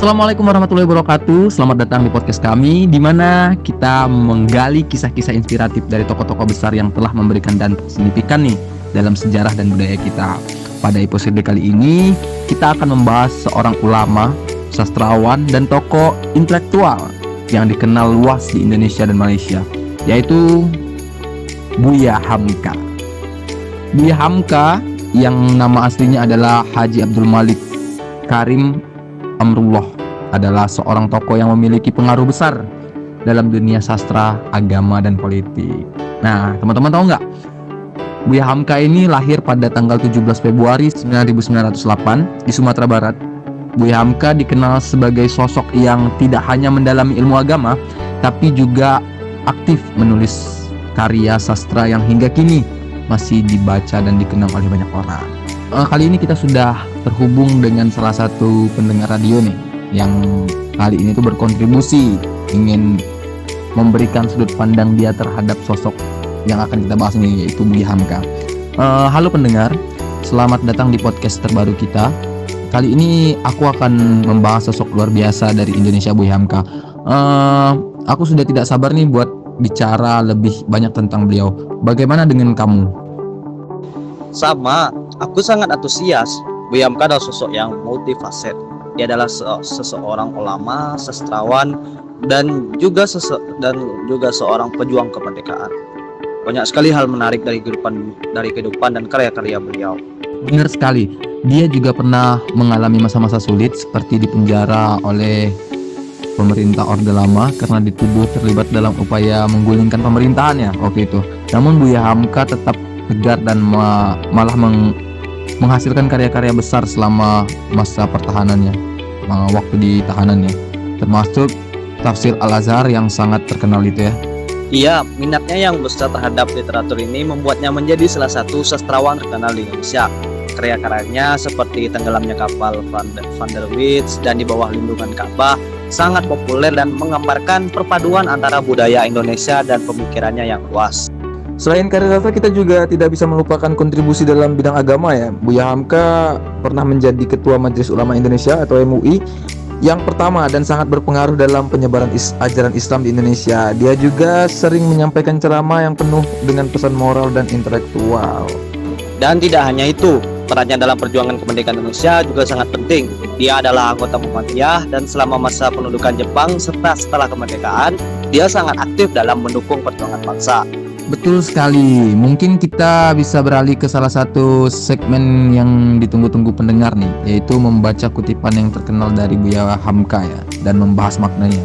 Assalamualaikum warahmatullahi wabarakatuh. Selamat datang di podcast kami, di mana kita menggali kisah-kisah inspiratif dari tokoh-tokoh besar yang telah memberikan dampak signifikan nih dalam sejarah dan budaya kita. Pada episode kali ini, kita akan membahas seorang ulama, sastrawan, dan tokoh intelektual yang dikenal luas di Indonesia dan Malaysia, yaitu Buya Hamka. Buya Hamka yang nama aslinya adalah Haji Abdul Malik Karim Amrullah adalah seorang tokoh yang memiliki pengaruh besar dalam dunia sastra, agama, dan politik. Nah, teman-teman tahu nggak? Buya Hamka ini lahir pada tanggal 17 Februari 1908 di Sumatera Barat. Buya Hamka dikenal sebagai sosok yang tidak hanya mendalami ilmu agama, tapi juga aktif menulis karya sastra yang hingga kini masih dibaca dan dikenal oleh banyak orang. Kali ini kita sudah terhubung dengan salah satu pendengar radio nih, yang kali ini tuh berkontribusi ingin memberikan sudut pandang dia terhadap sosok yang akan kita bahas ini, yaitu Buya Hamka. Halo pendengar, selamat datang di podcast terbaru kita. Kali ini aku akan membahas sosok luar biasa dari Indonesia, Buya Hamka. Aku sudah tidak sabar nih buat bicara lebih banyak tentang beliau. Bagaimana dengan kamu? Sama, aku sangat antusias. Buya Hamka adalah sosok yang multifaset. Dia adalah seseorang ulama, sastrawan, dan juga seorang pejuang kemerdekaan. Banyak sekali hal menarik dari kehidupan dan karya-karya beliau. Benar sekali. Dia juga pernah mengalami masa-masa sulit, seperti dipenjara oleh pemerintah Orde Lama karena dituduh terlibat dalam upaya menggulingkan pemerintahannya waktu itu. Namun Buya Hamka tetap tegar dan malah menghasilkan karya-karya besar selama masa pertahanannya, waktu di tahanannya, termasuk Tafsir Al-Azhar yang sangat terkenal itu ya. Iya, minatnya yang besar terhadap literatur ini membuatnya menjadi salah satu sastrawan terkenal di Indonesia. Karya-karyanya seperti Tenggelamnya Kapal Van der Wits dan Di Bawah Lindungan Ka'bah sangat populer dan menggambarkan perpaduan antara budaya Indonesia dan pemikirannya yang luas. Selain karya sastra, kita juga tidak bisa melupakan kontribusi dalam bidang agama ya. Buya Hamka pernah menjadi Ketua Majelis Ulama Indonesia atau MUI yang pertama dan sangat berpengaruh dalam penyebaran ajaran Islam di Indonesia. Dia juga sering menyampaikan ceramah yang penuh dengan pesan moral dan intelektual. Dan tidak hanya itu, perannya dalam perjuangan kemerdekaan Indonesia juga sangat penting. Dia adalah anggota Muhammadiyah dan selama masa pendudukan Jepang serta setelah kemerdekaan, dia sangat aktif dalam mendukung perjuangan bangsa. Betul sekali. Mungkin kita bisa beralih ke salah satu segmen yang ditunggu-tunggu pendengar nih, yaitu membaca kutipan yang terkenal dari Buya Hamka ya, dan membahas maknanya.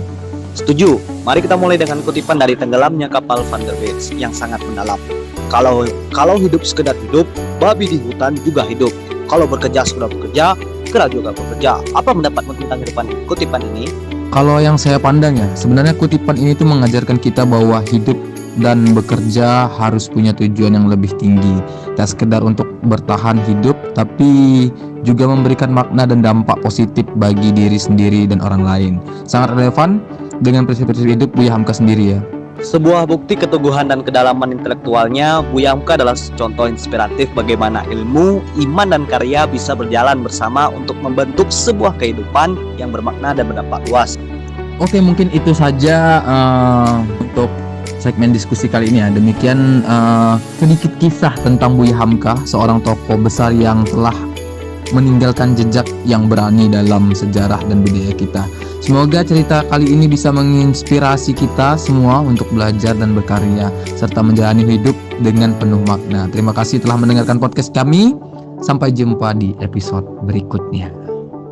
Setuju. Mari kita mulai dengan kutipan dari Tenggelamnya Kapal Van der Wits yang sangat mendalam. Kalau hidup sekedar hidup, babi di hutan juga hidup. Kalau bekerja sudah bekerja, kera juga bekerja. Apa pendapatmu tentang kutipan ini? Kalau yang saya pandang ya, sebenarnya kutipan ini tuh mengajarkan kita bahwa hidup dan bekerja harus punya tujuan yang lebih tinggi. Tak sekedar untuk bertahan hidup, tapi juga memberikan makna dan dampak positif bagi diri sendiri dan orang lain. Sangat relevan dengan prinsip-prinsip hidup Buya Hamka sendiri ya. Sebuah bukti keteguhan dan kedalaman intelektualnya, Buya Hamka adalah contoh inspiratif bagaimana ilmu, iman, dan karya bisa berjalan bersama untuk membentuk sebuah kehidupan yang bermakna dan berdampak luas. Oke, mungkin itu saja untuk segmen diskusi kali ini ya. Demikian sedikit kisah tentang Buya Hamka, seorang tokoh besar yang telah meninggalkan jejak yang berani dalam sejarah dan budaya kita. Semoga cerita kali ini bisa menginspirasi kita semua untuk belajar dan berkarya serta menjalani hidup dengan penuh makna. Terima kasih telah mendengarkan podcast kami. Sampai jumpa di episode berikutnya.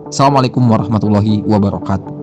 Assalamualaikum warahmatullahi wabarakatuh.